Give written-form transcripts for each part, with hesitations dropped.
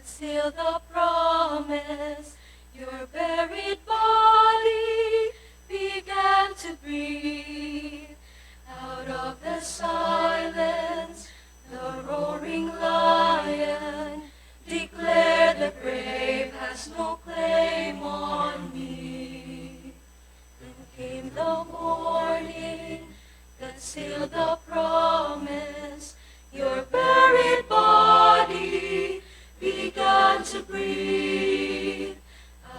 Seal the promise, your buried body began to breathe. Out of the silence, the roaring lion declared the grave has no claim on me. Then came the morning that sealed the promise, your buried body began to breathe.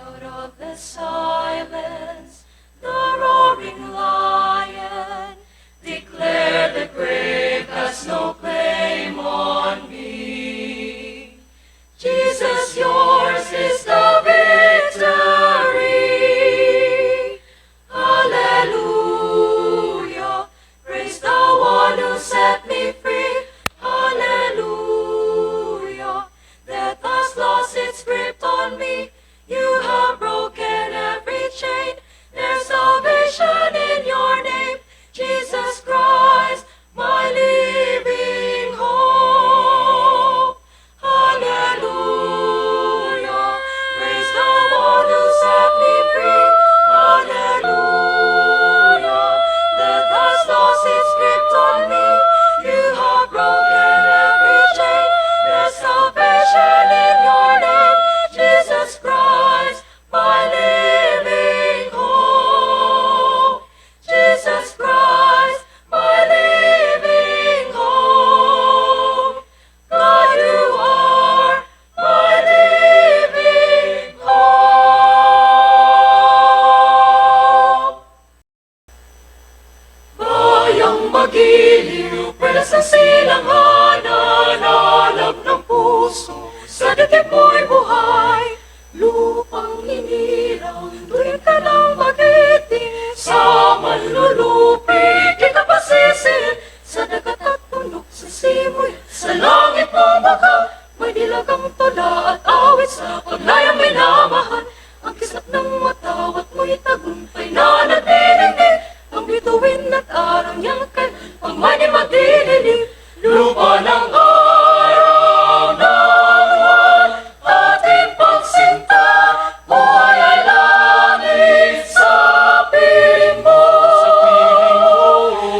Out of the silence, the roaring lion declared the grave has no claim on me. Jesus, yours is the victory. Hallelujah. Praise the one who set me free. Hallelujah. Death has lost its grip on me. You have broken every chain. There's salvation in your name, Jesus Christ, my living hope. Hallelujah. Praise the one who set me free. Hallelujah. Death has lost its grip on me. You have broken every chain. There's salvation in your name, Jesus Christ, my living hope. Jesus Christ, my living hope. God, you are my living hope. Bayang magiliw, pwede sa silanghanan, alab ng puso, sa dibdib mo'y buhay. Lupang hinirang, tuwing ka nang magiting, sa manlulupi, di ka pasisin. Sa dagat at bundok, sa simoy, sa langit mo baka, may nilagang tula at awit sa paglayang minamahal. Ang kisap ng matawat mo'y tagumpay na nagdidinig, ang bituin at araw niyang kay, ang may di magdidinig. Lupa ng araw ng buwan, ating pagsinta, buhay ay langit sa piling mo.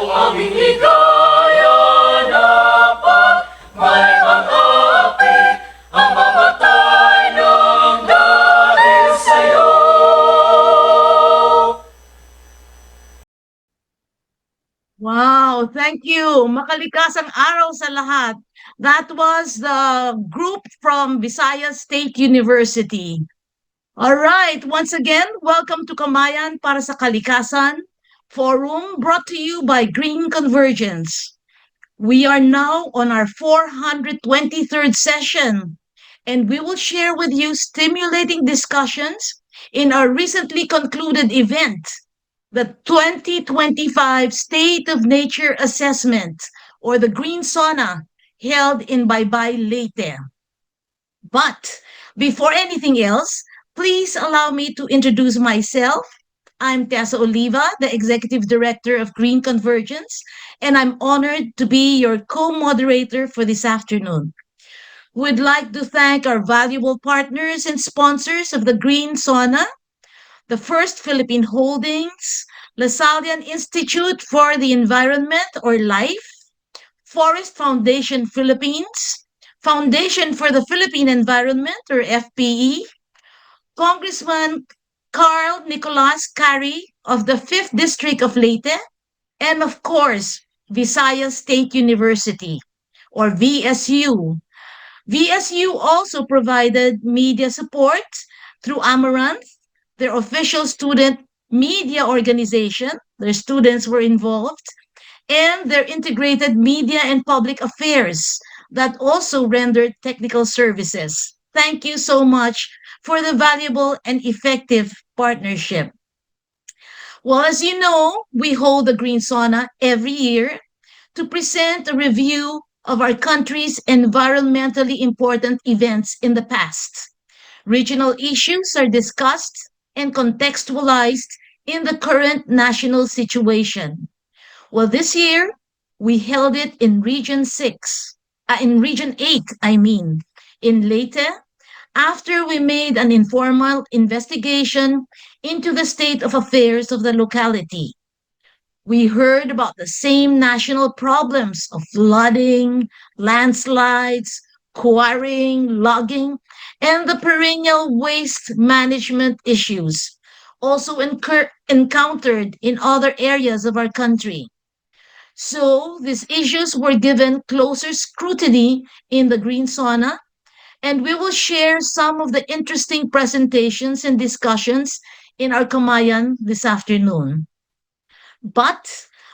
Aming ligaya na pag may mga api, ang mamatay ng dahil sa'yo. Wow, thank you. Makalikasang araw sa lahat. That was the group from Visayas State University. All right, once again, welcome to Kamayan para sa Kalikasan Forum brought to you by Green Convergence. We are now on our 423rd session, and we will share with you stimulating discussions in our recently concluded event, the 2025 State of Nature Assessment, or the Green SONA, held in Baybay, Leyte. But before anything else, please allow me to introduce myself. I'm Tessa Oliva, the Executive Director of Green Convergence, and I'm honored to be your co-moderator for this afternoon. We'd like to thank our valuable partners and sponsors of the Green SONA, the First Philippine Holdings, Lasallian Institute for the Environment or LIFE, Forest Foundation Philippines, Foundation for the Philippine Environment or FPE, Congressman Carl Nicolas Carey of the 5th District of Leyte, and of course, Visayas State University or VSU. VSU also provided media support through Amaranth, their official student media organization. Their students were involved, and their integrated media and public affairs that also rendered technical services. Thank you so much for the valuable and effective partnership. Well, as you know, we hold the Green Sauna every year to present a review of our country's environmentally important events in the past. Regional issues are discussed and contextualized in the current national situation. Well, this year, we held it in Region 6, in Region 8, in Leyte, after we made an informal investigation into the state of affairs of the locality. We heard about the same national problems of flooding, landslides, quarrying, logging, and the perennial waste management issues also encountered in other areas of our country. So these issues were given closer scrutiny in the Green Sauna, and we will share some of the interesting presentations and discussions in our Kamayan this afternoon. But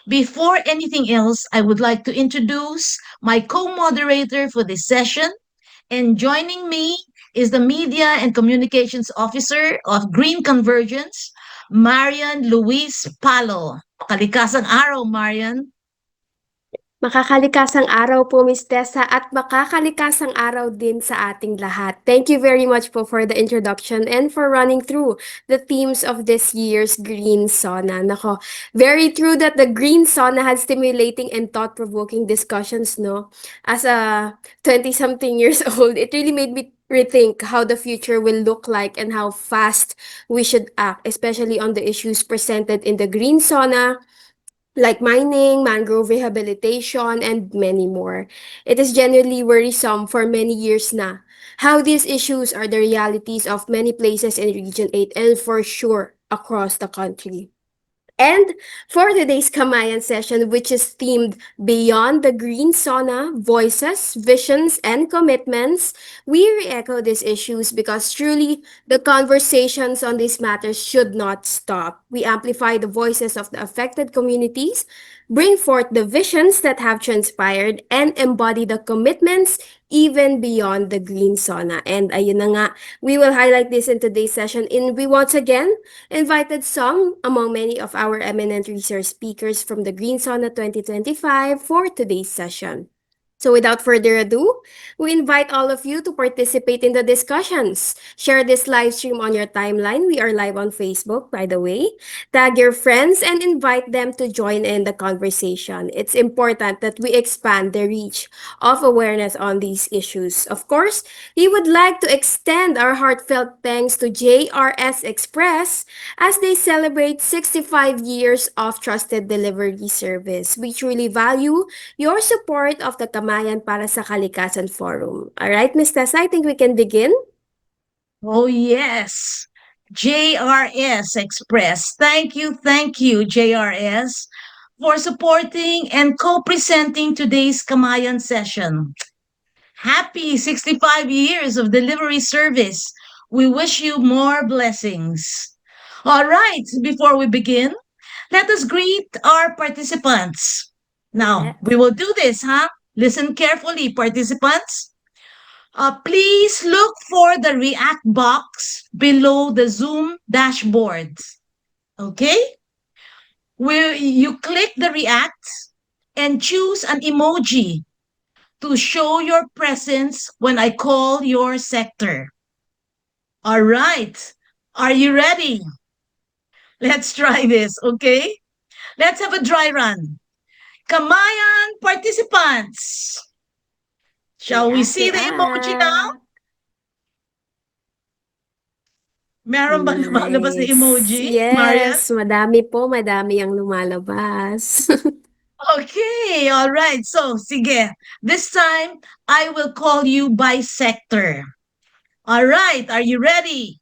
before anything else, I would like to introduce my co moderator for this session. And joining me is the Media and Communications Officer of Green Convergence, Marian Luis Palo. Kalikasang araw, Marian. Makakalikasang araw po, Miss Tessa, at makakalikasang araw din sa ating lahat. Thank you very much po for the introduction and for running through the themes of this year's Green Sauna. Nako, very true that the Green Sauna had stimulating and thought-provoking discussions, no? As a 20-something years old, it really made me rethink how the future will look like and how fast we should act, especially on the issues presented in the Green Sauna, like mining, mangrove rehabilitation, and many more. It is genuinely worrisome for many years na how these issues are the realities of many places in Region 8 and for sure across the country. And for today's Kamayan session, which is themed Beyond the Green Sauna, Voices, Visions, and Commitments, we re-echo these issues because truly the conversations on these matters should not stop. We amplify the voices of the affected communities, bring forth the visions that have transpired, and embody the commitments even beyond the Green Sauna. And ayun na nga, we will highlight this in today's session. And we once again invited some among many of our eminent research speakers from the Green Sauna 2025 for today's session. So without further ado, we invite all of you to participate in the discussions. Share this live stream on your timeline. We are live on Facebook, by the way. Tag your friends and invite them to join in the conversation. It's important that we expand the reach of awareness on these issues. Of course, we would like to extend our heartfelt thanks to JRS Express as they celebrate 65 years of trusted delivery service. We truly value your support of the Kamayan para sa Kalikasan Forum. All right, Ms. Tessa, I think we can begin. Oh, yes. JRS Express. Thank you, JRS, for supporting and co presenting today's Kamayan session. Happy 65 years of delivery service. We wish you more blessings. All right, before we begin, let us greet our participants. Now, Yes. we will do this, huh? Listen carefully, participants. Please look for the React box below the Zoom dashboard. Okay? Where you click the React and choose an emoji to show your presence when I call your sector. All right. Are you ready? Let's try this, okay? Let's have a dry run. Kamayan participants. Shall we see the emoji now? Meron ba lumalabas na Nice. emoji, Marian? Yes, madami po, madami ang lumalabas. Okay, all right. So, sige. This time, I will call you by sector. All right, are you ready?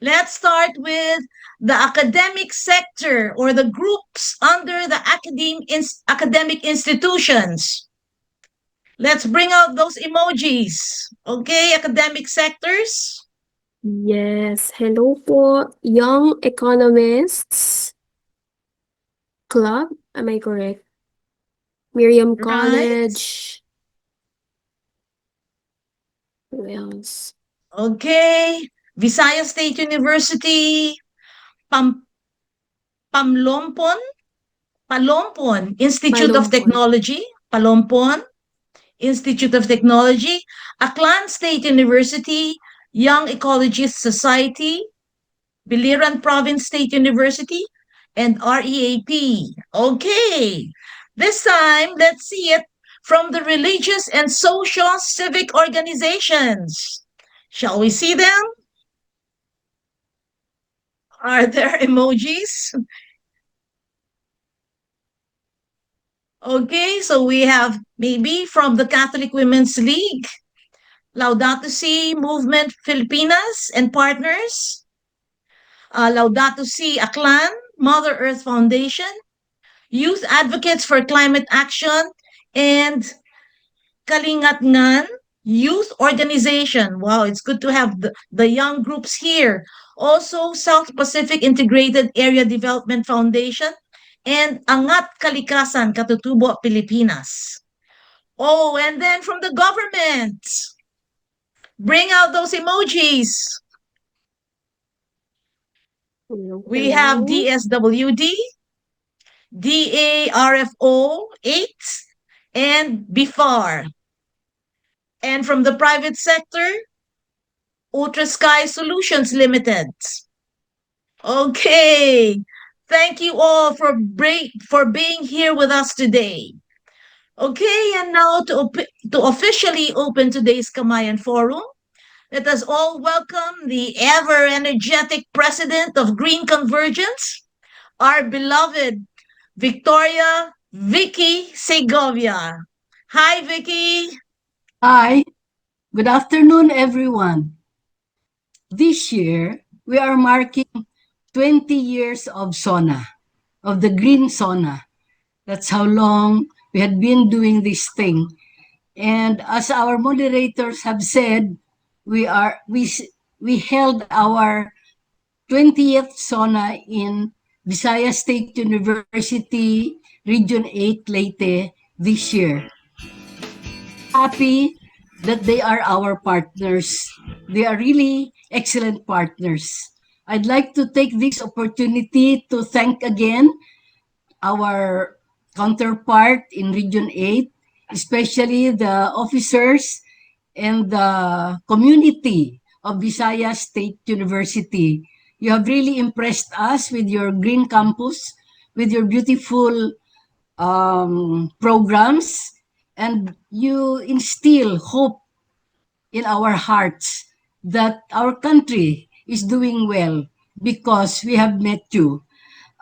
Let's start with the academic sector or the groups under the academic institutions. Let's bring out those emojis. Okay, academic sectors. Yes, hello po, Young Economists Club, am I correct? Miriam Right. College. Who else? Okay, Visayas State University, Pam Pamlompon, Palompon Institute of Palompon. Technology, Palompon Institute of Technology, Aklan State University, Young Ecologist Society, Biliran Province State University, and REAP. Okay, this time let's see it from the religious and social civic organizations. Shall we see them? Are there emojis? Okay, so we have maybe from the Catholic Women's League, Laudato Si Movement Filipinas and Partners, Laudato Si Aklan, Mother Earth Foundation, Youth Advocates for Climate Action, and Kalingatngan Youth Organization. Wow, it's good to have the young groups here. Also, South Pacific Integrated Area Development Foundation and Angat Kalikasan Katutubo Pilipinas. Oh, and then from the government, bring out those emojis. Hello, We have hello. DSWD, DARFO 8, and BIFAR. And from the private sector, Ultra Sky Solutions Limited. Okay. Thank you all for being here with us today. Okay, and now to officially open today's Kamayan Forum, let us all welcome the ever energetic president of Green Convergence, our beloved Victoria Vicky Segovia. Hi, Vicky. Hi, good afternoon, everyone. This year, we are marking 20 years of SONA, of the green SONA. That's how long we had been doing this thing. And as our moderators have said, we held our 20th SONA in Visayas State University, Region 8, Leyte, this year. Happy that they are our partners. They are really excellent partners. I'd like to take this opportunity to thank again our counterpart in Region 8, especially the officers and the community of Visayas State University. You have really impressed us with your green campus, with your beautiful programs, and you instill hope in our hearts that our country is doing well because we have met you.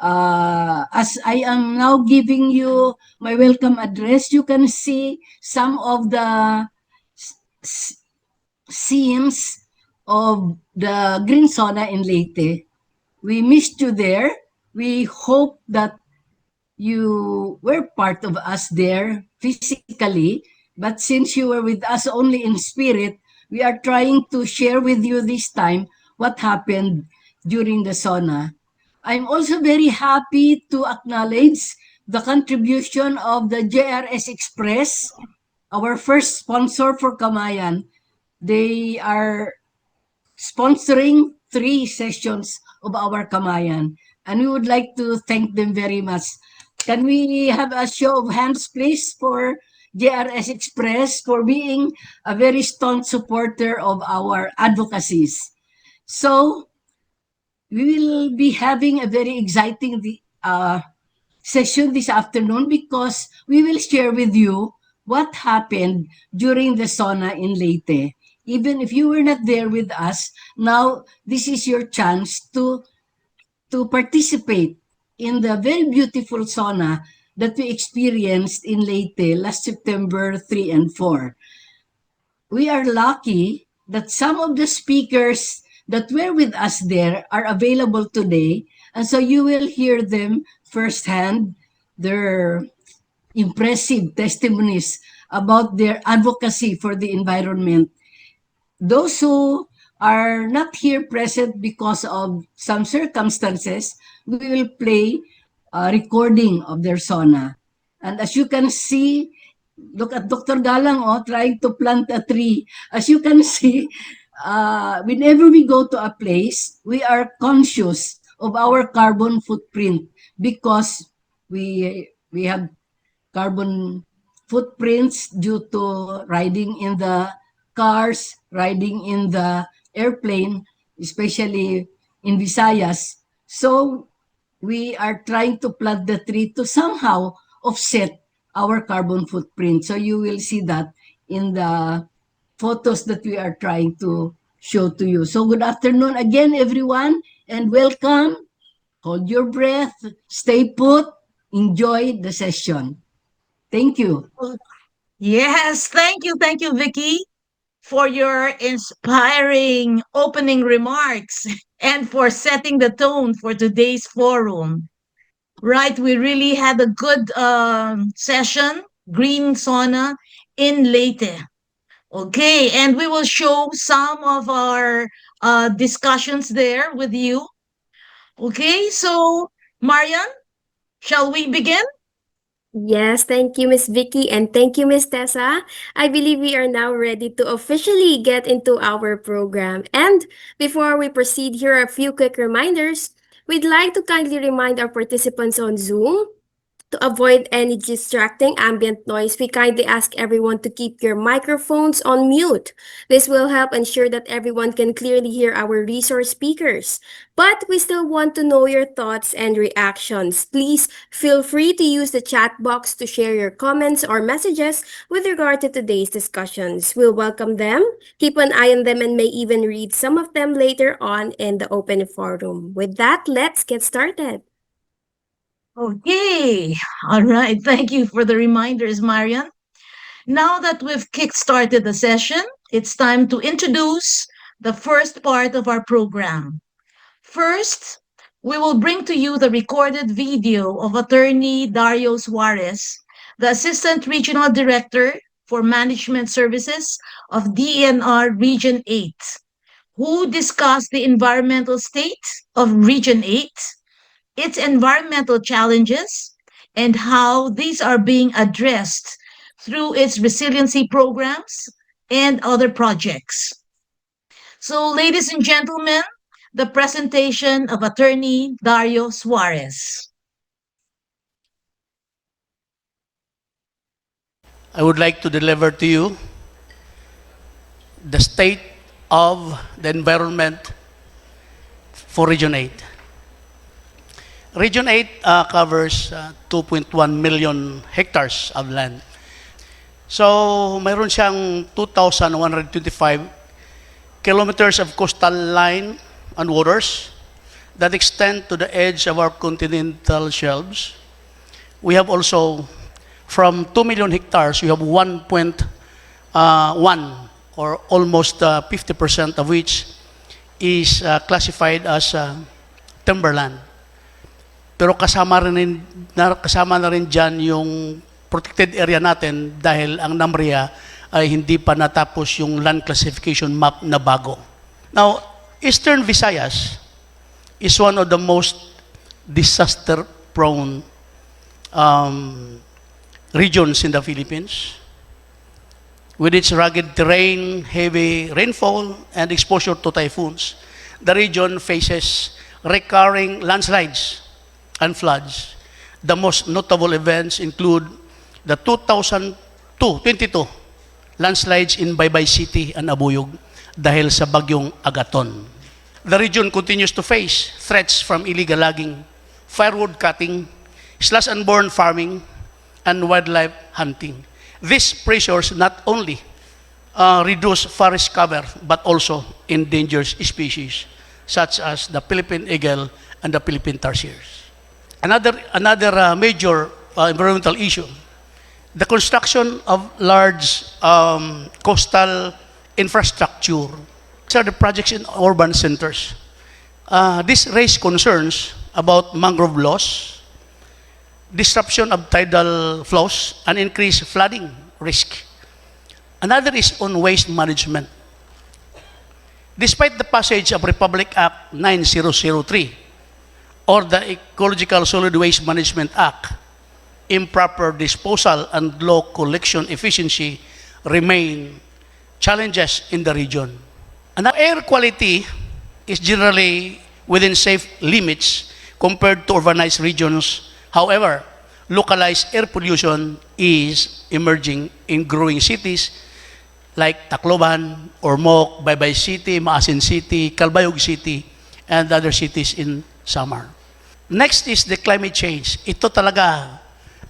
As I am now giving you my welcome address, you can see some of the scenes of the Green Sauna in Leyte. We missed you there. We hope that you were part of us there physically, but since you were with us only in spirit, we are trying to share with you this time what happened during the sauna. I'm also very happy to acknowledge the contribution of the JRS Express, our first sponsor for Kamayan. They are sponsoring 3 sessions of our Kamayan, and we would like to thank them very much. Can we have a show of hands, please, for JRS Express for being a very staunch supporter of our advocacies? So, we will be having a very exciting session this afternoon because we will share with you what happened during the sauna in Leyte. Even if you were not there with us, now this is your chance to participate in the very beautiful sauna that we experienced in Leyte last September 3 and 4. We are lucky that some of the speakers that were with us there are available today, and so you will hear them firsthand, their impressive testimonies about their advocacy for the environment. Those who are not here present because of some circumstances, we will play a recording of their sauna. And as you can see, look at Dr. Galang trying to plant a tree. As you can see, whenever we go to a place, we are conscious of our carbon footprint because we have carbon footprints due to riding in the cars, riding in the airplane, especially in Visayas. So we are trying to plant the tree to somehow offset our carbon footprint. So you will see that in the photos that we are trying to show to you. So good afternoon again, everyone, and welcome. Hold your breath, stay put, enjoy the session. Thank you. Yes, thank you, Vicky, for your inspiring opening remarks and for setting the tone for today's forum. Right, we really had a good session, Green Sauna in Leyte. Okay, and we will show some of our discussions there with you. Okay, so Marian, shall we begin? Yes, thank you, Miss Vicky, and thank you, Miss Tessa. I believe we are now ready to officially get into our program. And before we proceed, here are a few quick reminders. We'd like to kindly remind our participants on Zoom. To avoid any distracting ambient noise, we kindly ask everyone to keep your microphones on mute. This will help ensure that everyone can clearly hear our resource speakers. But we still want to know your thoughts and reactions. Please feel free to use the chat box to share your comments or messages with regard to today's discussions. We'll welcome them, keep an eye on them, and may even read some of them later on in the open forum. With that, let's get started. Okay, all right. Thank you for the reminders, Marian. Now that we've kick-started the session, it's time to introduce the first part of our program. First, we will bring to you the recorded video of Attorney Dario Suarez, the Assistant Regional Director for Management Services of DENR Region 8, who discussed the environmental state of Region 8, its environmental challenges, and how these are being addressed through its resiliency programs and other projects. So, ladies and gentlemen, the presentation of Attorney Dario Suarez. I would like to deliver to you the state of the environment for Region 8. Region 8 covers 2.1 million hectares of land. So, mayroon siyang 2,125 kilometers of coastal line and waters that extend to the edge of our continental shelves. We have also, from 2 million hectares, we have 1.1 or almost 50% of which is classified as timberland. Pero kasama na rin dyan yung protected area natin dahil ang NAMRIA ay hindi pa natapos yung land classification map na bago. Now, Eastern Visayas is one of the most disaster-prone regions in the Philippines. With its rugged terrain, heavy rainfall, and exposure to typhoons, the region faces recurring landslides and floods. The most notable events include the 2022 landslides in Baybay City and Abuyog dahil sa bagyong Agaton. The region continues to face threats from illegal logging, firewood cutting, slash-and-burn farming, and wildlife hunting. These pressures not only reduce forest cover but also endangered species such as the Philippine eagle and the Philippine tarsiers. Another major environmental issue, the construction of large coastal infrastructure. These are the projects in urban centers. This raised concerns about mangrove loss, disruption of tidal flows, and increased flooding risk. Another is on waste management. Despite the passage of Republic Act 9003 or the Ecological Solid Waste Management Act, improper disposal and low collection efficiency remain challenges in the region. And air quality is generally within safe limits compared to urbanized regions. However, localized air pollution is emerging in growing cities like Tacloban, Ormoc, Baybay City, Maasin City, Calbayog City, and other cities in Samar. Next is the climate change. Ito talaga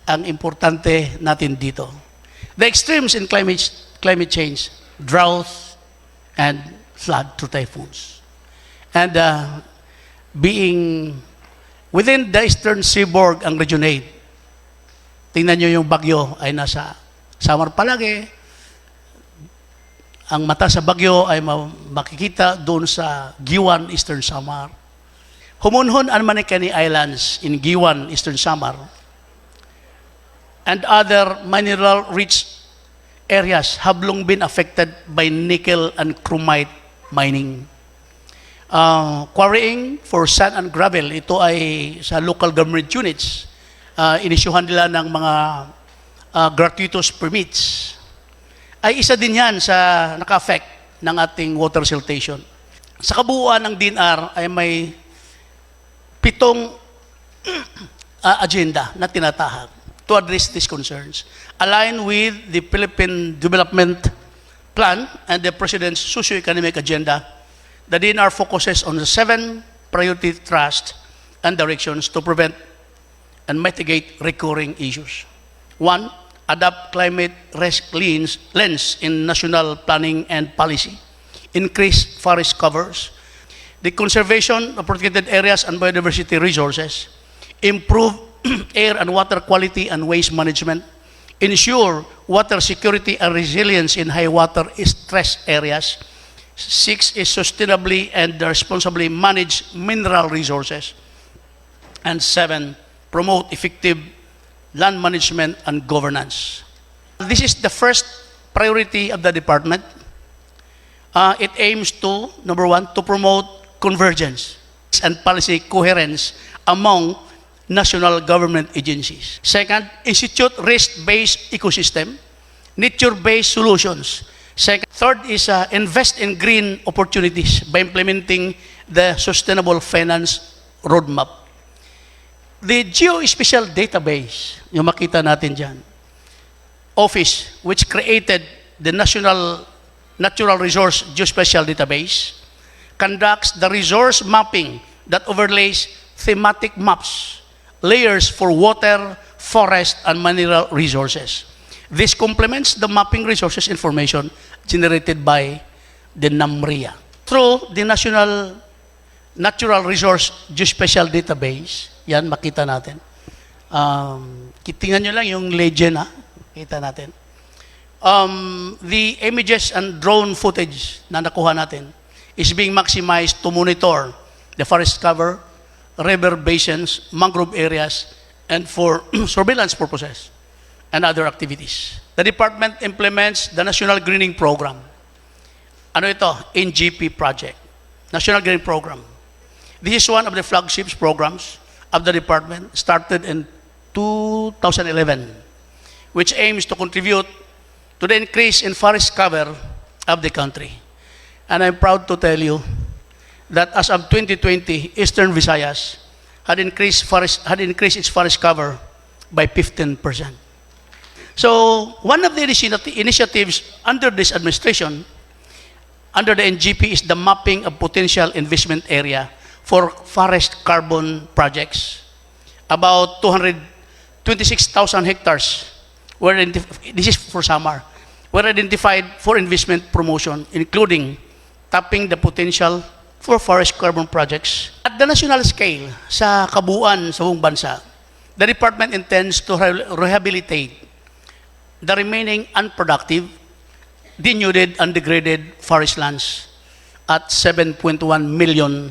ang importante natin dito. The extremes in climate change, drought, and flood through typhoons. And being within the Eastern Seaboard ang Region 8, tingnan nyo yung bagyo ay nasa Samar palagi. Ang mata sa bagyo ay makikita doon sa Giwan, Eastern Samar. Humunhon ang Manikani Islands in Giwan, Eastern Samar, and other mineral-rich areas have long been affected by nickel and chromite mining. Quarrying for sand and gravel, ito ay sa local government units. Inisyuhan nila ng mga gratuitous permits. Ay isa din yan sa naka-affect ng ating water siltation. Sa kabuuan ng DENR ay may 7 agenda na tinatahak to address these concerns, aligned with the Philippine Development Plan and the President's socio-economic agenda. The DENR focuses on the 7 priority thrusts and directions to prevent and mitigate recurring issues. 1, adopt climate risk lens in national planning and policy. Increase forest covers. The conservation of protected areas and biodiversity resources. Improve air and water quality and waste management. Ensure water security and resilience in high water stress areas. 6 is sustainably and responsibly manage mineral resources. And 7, promote effective land management and governance. This is the first priority of the department. It aims to, number 1, to promote convergence and policy coherence among national government agencies. Second, institute risk-based ecosystem, nature-based solutions. Third is invest in green opportunities by implementing the Sustainable Finance Roadmap. The Geospatial Database, yung makita natin dyan, office which created the National Natural Resource Geospatial Database, conducts the resource mapping that overlays thematic maps, layers for water, forest, and mineral resources. This complements the mapping resources information generated by the NAMRIA. Through the National Natural Resource Geospatial Database, yan, makita natin. Tingnan nyo lang yung legend, ha? Kita natin. The images and drone footage na nakuha natin is being maximized to monitor the forest cover, river basins, mangrove areas, and for surveillance purposes and other activities. The department implements the National Greening Program. Ano ito? NGP project. National Greening Program. This is one of the flagship programs of the department, started in 2011, which aims to contribute to the increase in forest cover of the country. And I'm proud to tell you that as of 2020, Eastern Visayas had increased its forest cover by 15%. So one of the initiatives under this administration, under the NGP, is the mapping of potential investment area for forest carbon projects. About 226,000 hectares were this is for Samar, were identified for investment promotion, including tapping the potential for forest carbon projects. At the national scale, sa kabuuan sa buong bansa, the department intends to rehabilitate the remaining unproductive, denuded, and degraded forest lands at 7.1 million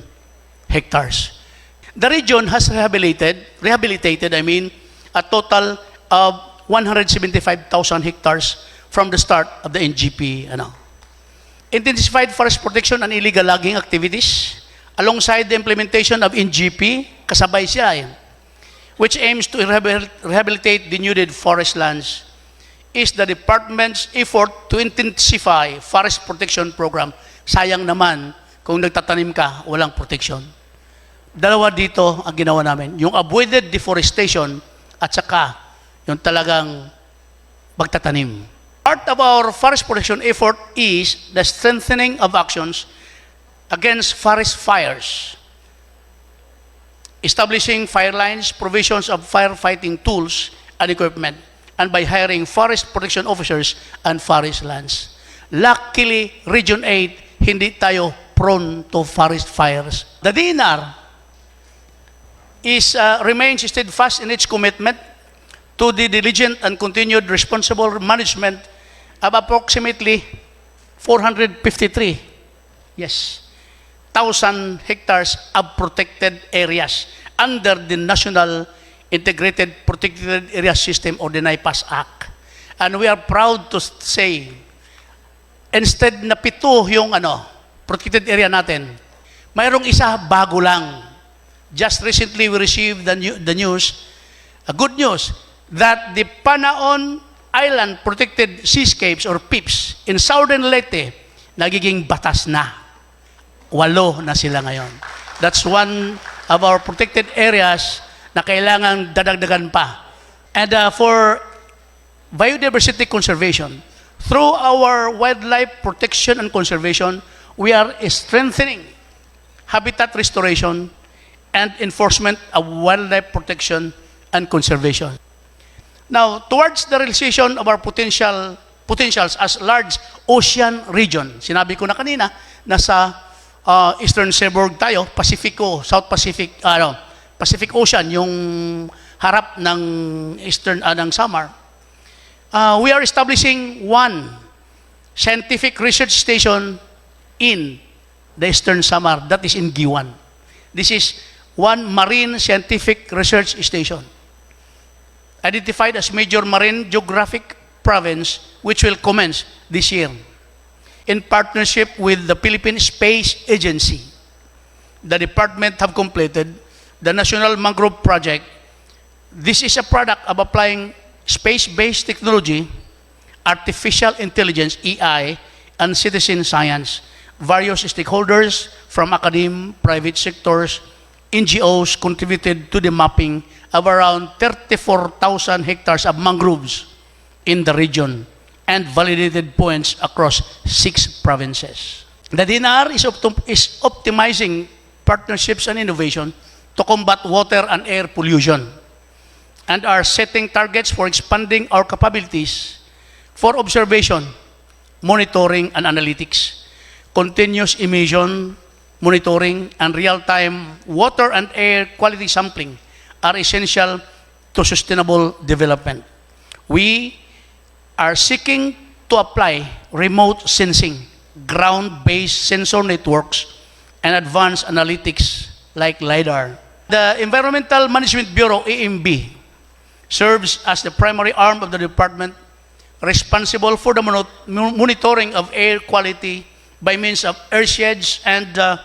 hectares. The region has rehabilitated, a total of 175,000 hectares from the start of the NGP. Intensified forest protection and illegal logging activities alongside the implementation of NGP, kasabay siya, which aims to rehabilitate denuded forest lands, is the department's effort to intensify forest protection program. Sayang naman kung nagtatanim ka, walang protection. Dalawa dito ang ginawa namin. Yung avoided deforestation at saka yung talagang pagtatanim. Part of our forest protection effort is the strengthening of actions against forest fires, establishing fire lines, provisions of firefighting tools and equipment, and by hiring forest protection officers and forest lands. Luckily, Region 8 hindi tayo prone to forest fires. The DENR remains steadfast in its commitment to the diligent and continued responsible management of approximately 453, thousand hectares of protected areas under the National Integrated Protected Area System or the NIPAS Act. And we are proud to say, instead na 7 yung protected area natin, mayroong isa bago lang. Just recently we received the news, good news, that the Panaon Island Protected Seascapes or PIPS in Southern Leyte, nagiging batas na. 8 na sila ngayon. That's one of our protected areas na kailangan dadagdagan pa. And for biodiversity conservation, through our wildlife protection and conservation, we are strengthening habitat restoration and enforcement of wildlife protection and conservation. Now, towards the realization of our potentials as large ocean region, sinabi ko na kanina, nasa Eastern Seaboard tayo, South Pacific, Pacific Ocean, yung harap ng Eastern, ng Samar. We are establishing one scientific research station in the Eastern Samar, that is in Giwan. This is one marine scientific research station, identified as major marine geographic province, which will commence this year in partnership with the Philippine Space Agency. The department have completed the National Mangrove Project. This is a product of applying space-based technology, artificial intelligence, AI, and citizen science. Various stakeholders from academia, private sectors, NGOs contributed to the mapping of around 34,000 hectares of mangroves in the region and validated points across 6 provinces. The DENR is optimizing partnerships and innovation to combat water and air pollution and are setting targets for expanding our capabilities for observation, monitoring, and analytics, continuous emission monitoring, and real-time water and air quality sampling are essential to sustainable development. We are seeking to apply remote sensing, ground-based sensor networks, and advanced analytics like LiDAR. The Environmental Management Bureau, EMB, serves as the primary arm of the department responsible for the monitoring of air quality by means of airsheds and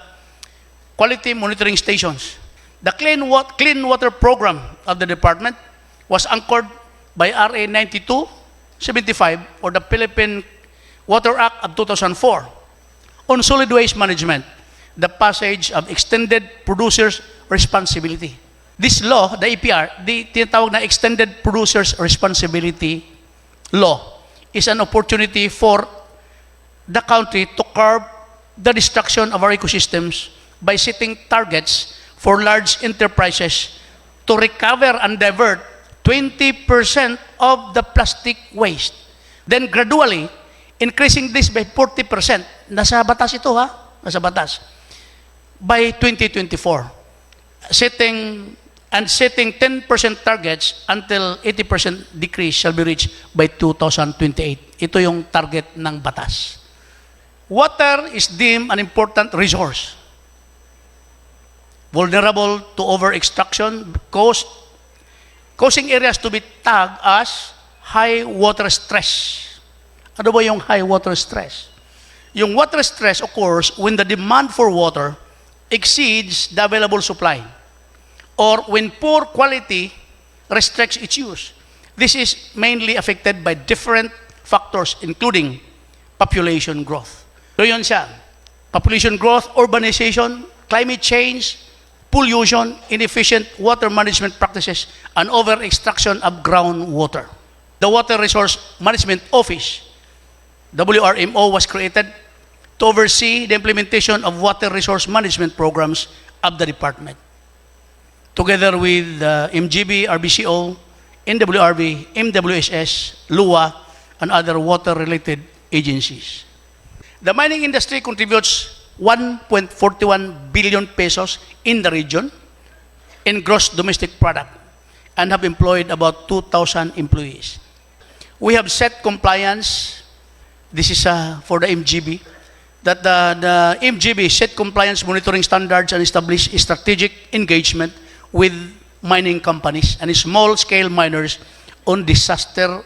quality monitoring stations. The Clean Water Program of the department was anchored by RA 9275 or the Philippine Water Act of 2004 on solid waste management, the passage of extended producers' responsibility. This law, the EPR, the tinatawag na Extended Producers Responsibility Law, is an opportunity for the country to curb the destruction of our ecosystems by setting targets for large enterprises to recover and divert 20% of the plastic waste. Then gradually, increasing this by 40%. Nasa batas ito ha? Nasa batas. By 2024. Setting 10% targets until 80% decrease shall be reached by 2028. Ito yung target ng batas. Water is deemed an important resource, vulnerable to over-extraction, causing areas to be tagged as high water stress. Ano ba yung high water stress? Yung water stress occurs when the demand for water exceeds the available supply or when poor quality restricts its use. This is mainly affected by different factors including population growth. So yun siya. Population growth, urbanization, climate change, pollution, inefficient water management practices, and over-extraction of groundwater. The Water Resource Management Office, WRMO, was created to oversee the implementation of water resource management programs of the department. Together with MGB, RBCO, NWRB, MWSS, LUA, and other water-related agencies. The mining industry contributes 1.41 billion pesos in the region in gross domestic product and have employed about 2,000 employees. We have set compliance. This is for the MGB, that the MGB set compliance monitoring standards and establish strategic engagement with mining companies and small-scale miners on disaster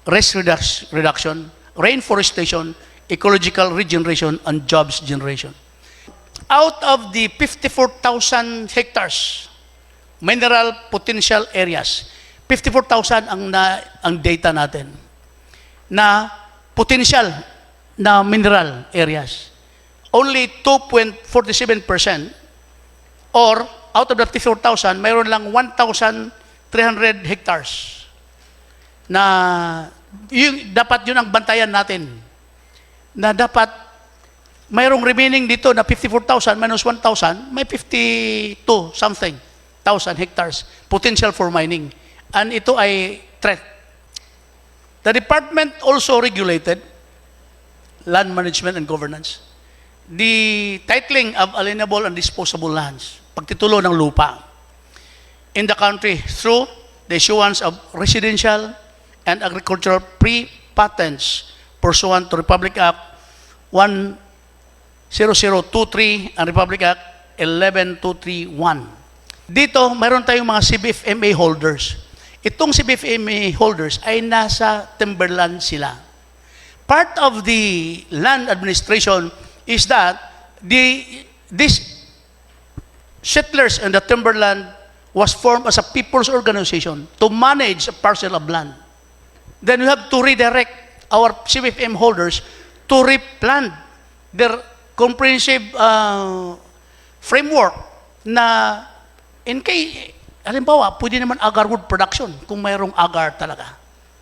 risk reduction, reforestation, ecological regeneration, and jobs generation. Out of the 54,000 hectares mineral potential areas, 54,000 ang data natin na potential na mineral areas. Only 2.47% or out of the 54,000, mayroon lang 1,300 hectares na dapat yun ang bantayan natin. Na dapat mayroong remaining dito na 54,000 minus 1,000, may 52 something thousand hectares potential for mining. And ito ay threat. The department also regulated land management and governance, the titling of alienable and disposable lands, pagtitulo ng lupa in the country through the issuance of residential and agricultural pre-patents pursuant to Republic Act 10023 and Republic Act 11231. Dito, mayroon tayong mga CBFMA holders. Itong CBFMA holders ay nasa timberland sila. Part of the land administration is that these settlers in the timberland was formed as a people's organization to manage a parcel of land. Then we have to redirect our CBFM holders to replant their comprehensive framework na in case, halimbawa, pwede naman agar wood production kung mayroong agar talaga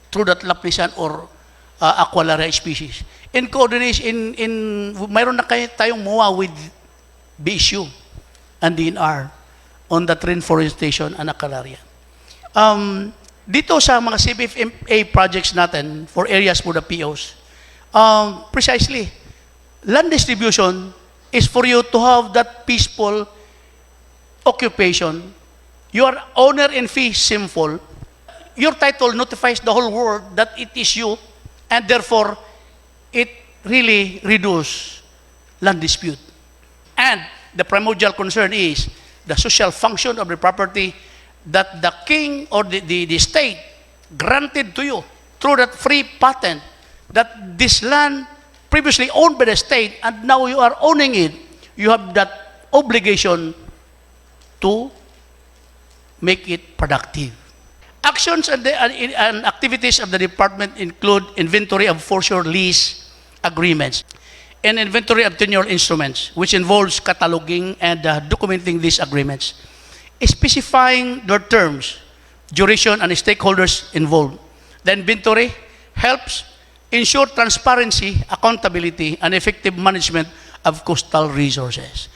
through that lapisan or aqualaria species. In coordination, mayroon na tayong MOA with BSU and DENR on that reforestation and aqualaria. Dito sa mga CBFMA projects natin for areas for the POs, precisely, land distribution is for you to have that peaceful occupation. Your owner in fee simple. Your title notifies the whole world that it is you, and therefore, it really reduces land dispute. And the primordial concern is the social function of the property that the king or the state granted to you through that free patent, that this land previously owned by the state and now you are owning it, you have that obligation to make it productive. Actions and activities of the department include inventory of foreshore lease agreements and inventory of tenure instruments, which involves cataloging and documenting these agreements, specifying their terms, duration, and stakeholders involved. The inventory helps ensure transparency, accountability, and effective management of coastal resources.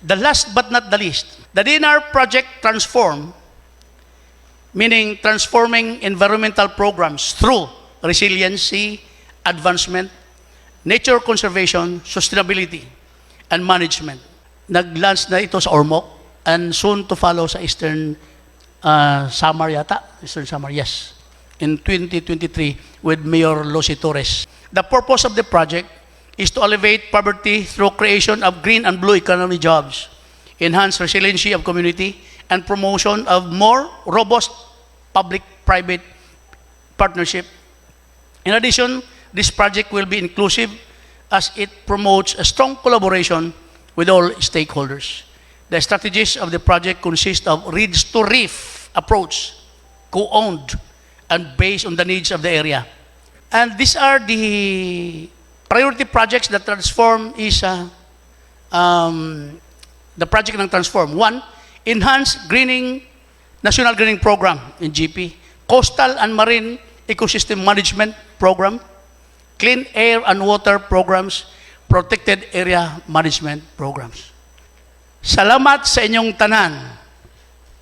The last but not the least, the DENR project Transform, meaning transforming environmental programs through resiliency, advancement, nature conservation, sustainability, and management. Nag-launch na ito sa Ormoc and soon to follow sa Eastern Samar yata. Eastern Samar, yes. In 2023 with Mayor Lucy Torres. The purpose of the project is to alleviate poverty through creation of green and blue economy jobs, enhance resiliency of community, and promotion of more robust public-private partnership. In addition, this project will be inclusive as it promotes a strong collaboration with all stakeholders. The strategies of the project consist of reeds-to-reef approach, co-owned and based on the needs of the area. And these are the priority projects that Transform is the project ng Transform. One, enhance greening, national greening program in GP, coastal and marine ecosystem management program, clean air and water programs, protected area management programs. Salamat sa inyong tanan.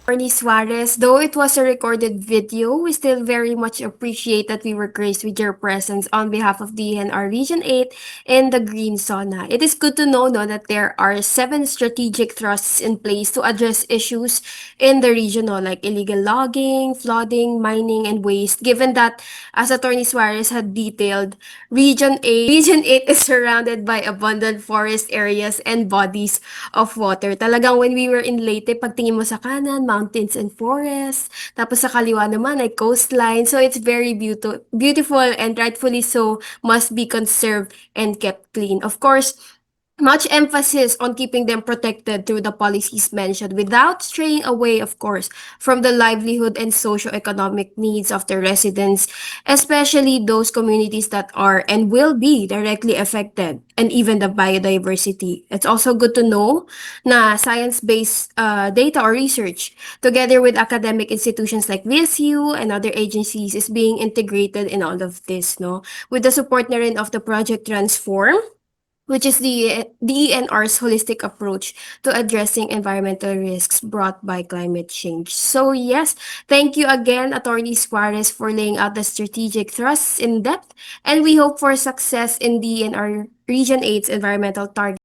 Attorney Suarez, though it was a recorded video, we still very much appreciate that we were graced with your presence on behalf of DNR Region 8 and the Green Sauna. It is good to know no, that there are 7 strategic thrusts in place to address issues in the region, no, like illegal logging, flooding, mining, and waste. Given that, as Attorney Suarez had detailed, Region 8 is surrounded by abundant forest areas and bodies of water. Talagang when we were in Leyte, pagtingin mo sa kanan, mountains and forests. Tapos sa kaliwa naman ay coastline. So it's very beautiful and rightfully so must be conserved and kept clean. Of course, much emphasis on keeping them protected through the policies mentioned without straying away, of course, from the livelihood and socio-economic needs of the residents, especially those communities that are and will be directly affected, and even the biodiversity. It's also good to know na science-based data or research, together with academic institutions like VSU and other agencies, is being integrated in all of this, no? With the support na rin of the Project Transform, which is the DENR's holistic approach to addressing environmental risks brought by climate change. So yes, thank you again, Attorney Suarez, for laying out the strategic thrusts in depth, and we hope for success in DENR Region 8's environmental target